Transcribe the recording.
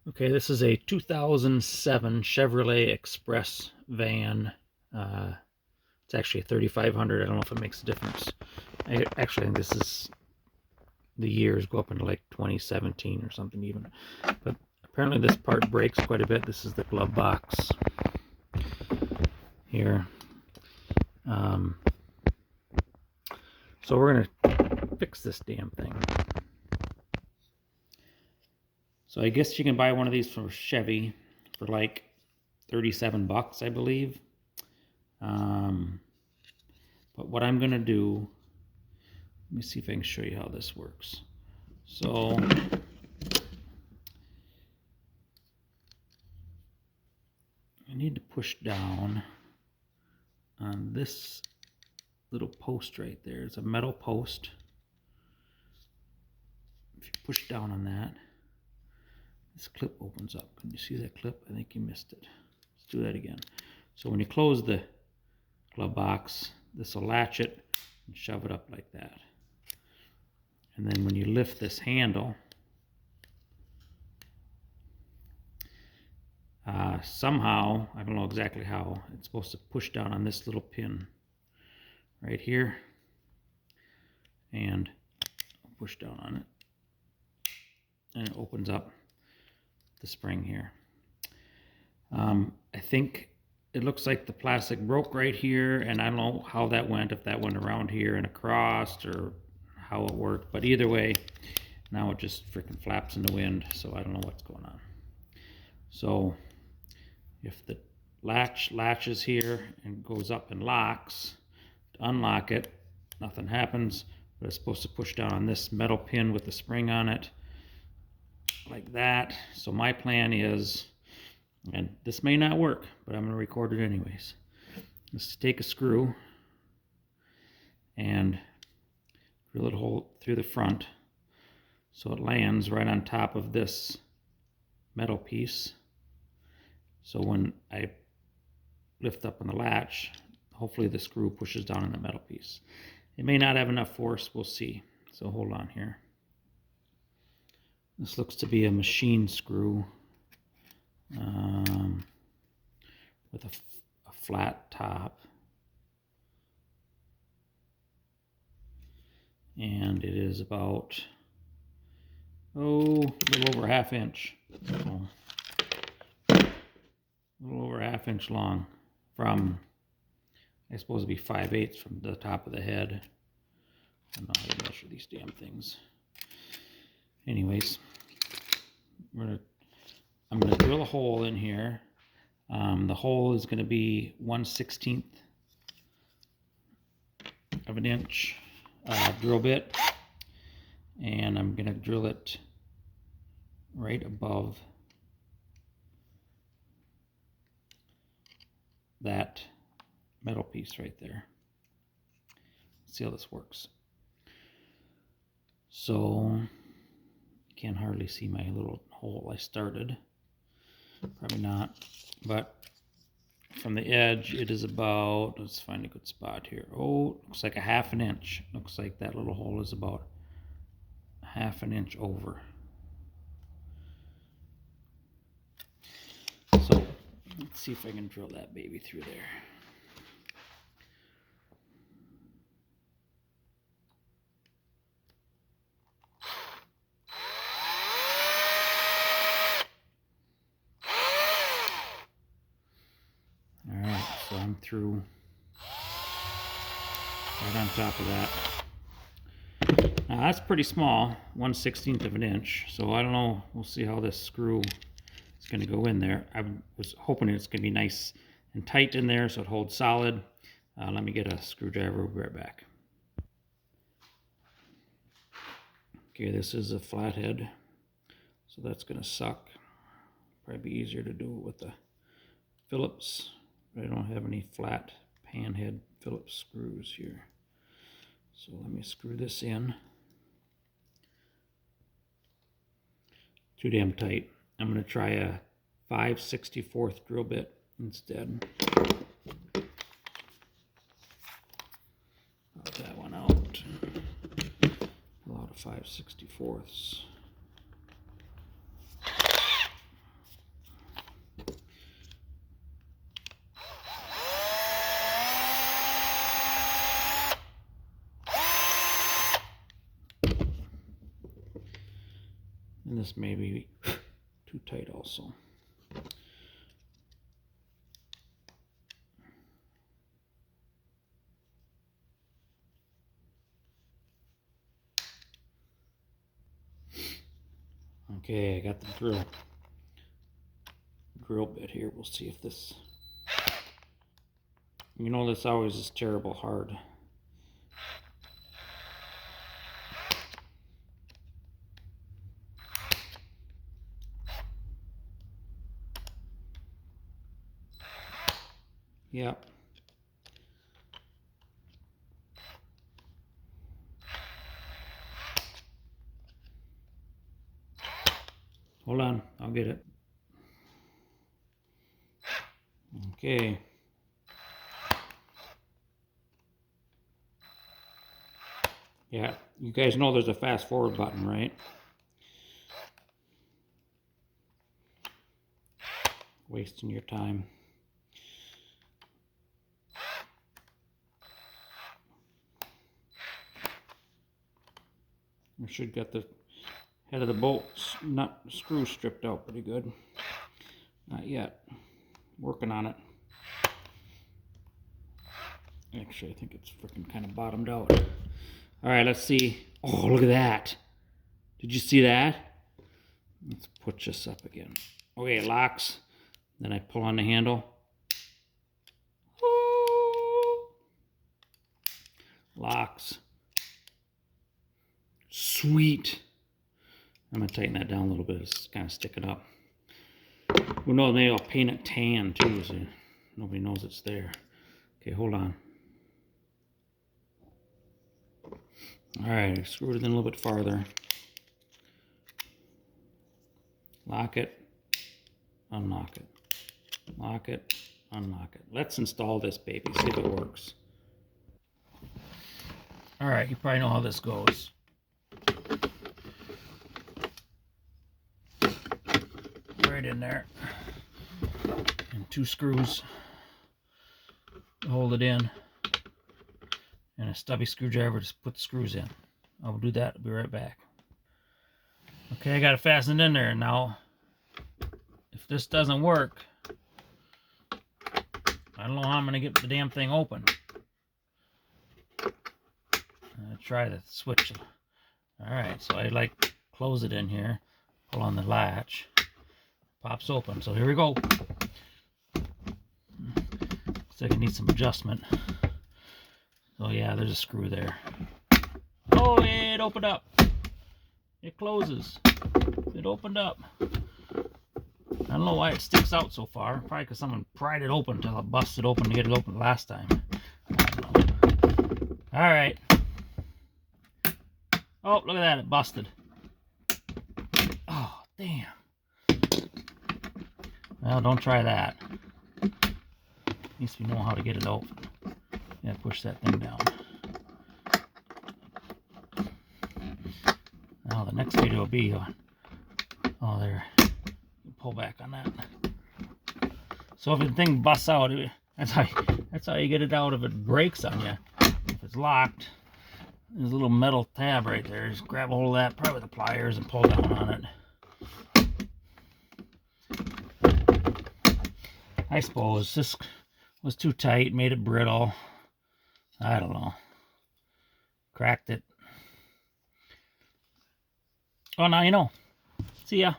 Okay, this is a 2007 Chevrolet Express van. It's actually a 3500. I don't know if it makes a difference. I actually think this is the years go up into like 2017 or something even. But apparently this part breaks quite a bit. This is the glove box here. So we're gonna fix this damn thing. So I guess you can buy one of these from Chevy for like 37 bucks, I believe. But what I'm gonna do, let me see if I can show you how this works. So I need to push down on this little post right there. It's a metal post. If you push down on that, this clip opens up. Can you see that clip? I think you missed it. Let's do that again. So when you close the glove box, this will latch it and shove it up like that. And then when you lift this handle, somehow, I don't know exactly how, it's supposed to push down on this little pin right here and push down on it, and it opens up the spring here. I think it looks like the plastic broke right here, and I don't know how that went, if that went around here and across or how it worked, but either way, now it just freaking flaps in the wind, so I don't know what's going on. So if the latch latches here and goes up and locks, to unlock it, nothing happens, but it's supposed to push down on this metal pin with the spring on it, like that. So my plan is, and this may not work, but I'm going to record it anyways, is to take a screw and drill it hole through the front so it lands right on top of this metal piece. So when I lift up on the latch, hopefully the screw pushes down on the metal piece. It may not have enough force, we'll see. So hold on here. This looks to be a machine screw with a flat top. And it is about, a little over ½ inch. So, a little over ½ inch long from, I suppose it'd be 5/8 from the top of the head. I don't know how to measure these damn things. Anyways, I'm gonna drill a hole in here. The hole is gonna be 1/16 of an inch drill bit, and I'm gonna drill it right above that metal piece right there. Let's see how this works. So you can't hardly see my little hole I started. Probably not, but from the edge it is about, let's find a good spot here. Oh, looks like a ½ inch. Looks like that little hole is about ½ inch over. So let's see if I can drill that baby through there. Alright, so I'm through right on top of that. Now that's pretty small, 1/16 of an inch, so I don't know, we'll see how this screw is going to go in there. I was hoping it's going to be nice and tight in there so it holds solid. Let me get a screwdriver, we'll be right back. Okay, this is a flathead, so that's going to suck. Probably be easier to do it with the Phillips, but I don't have any flat panhead Phillips screws here. So let me screw this in. Too damn tight. I'm going to try a 5/64 drill bit instead. Pop that one out. Pull out a 5/64. this may be too tight also. Okay, I got the drill bit here. We'll see if this, you know, this always is terrible hard. Yep. Hold on, I'll get it. Okay. Yeah, you guys know there's a fast forward button, right? Wasting your time. We should get the head of the bolt nut screw stripped out pretty good. Not yet. Working on it. Actually, I think it's freaking kind of bottomed out. All right, let's see. Oh, look at that. Did you see that? Let's put this up again. Okay, it locks. Then I pull on the handle. Locks. Sweet. I'm going to tighten that down a little bit. It's kind of sticking up. Who knows, maybe I'll paint it tan too, so nobody knows it's there. Okay, hold on. Alright, screw it in a little bit farther. Lock it. Unlock it. Lock it. Unlock it. Let's install this baby, see if it works. Alright, you probably know how this goes. Right in there. And 2 screws to hold it in. And a stubby screwdriver to put the screws in. I'll do that. I'll be right back. Okay, I got it fastened in there. Now, if this doesn't work, I don't know how I'm going to get the damn thing open. I'll try to switch it. Alright, so I like close it in here, pull on the latch, pops open. So here we go. Looks like it needs some adjustment. Oh yeah, there's a screw there. Oh, it opened up. It closes. It opened up. I don't know why it sticks out so far. Probably because someone pried it open until I busted open to get it open last time. I don't know. Alright. Oh, look at that. It busted. Oh, damn. Well, don't try that. At least we know how to get it open. Yeah, push that thing down. Now the next video will be on. Oh, there. Pull back on that. So if the thing busts out, that's how you get it out if it breaks on you. If it's locked, there's a little metal tab right there. Just grab a hold of that, probably with the pliers, and pull down on it. I suppose this was too tight, made it brittle. I don't know. Cracked it. Oh, now you know. See ya.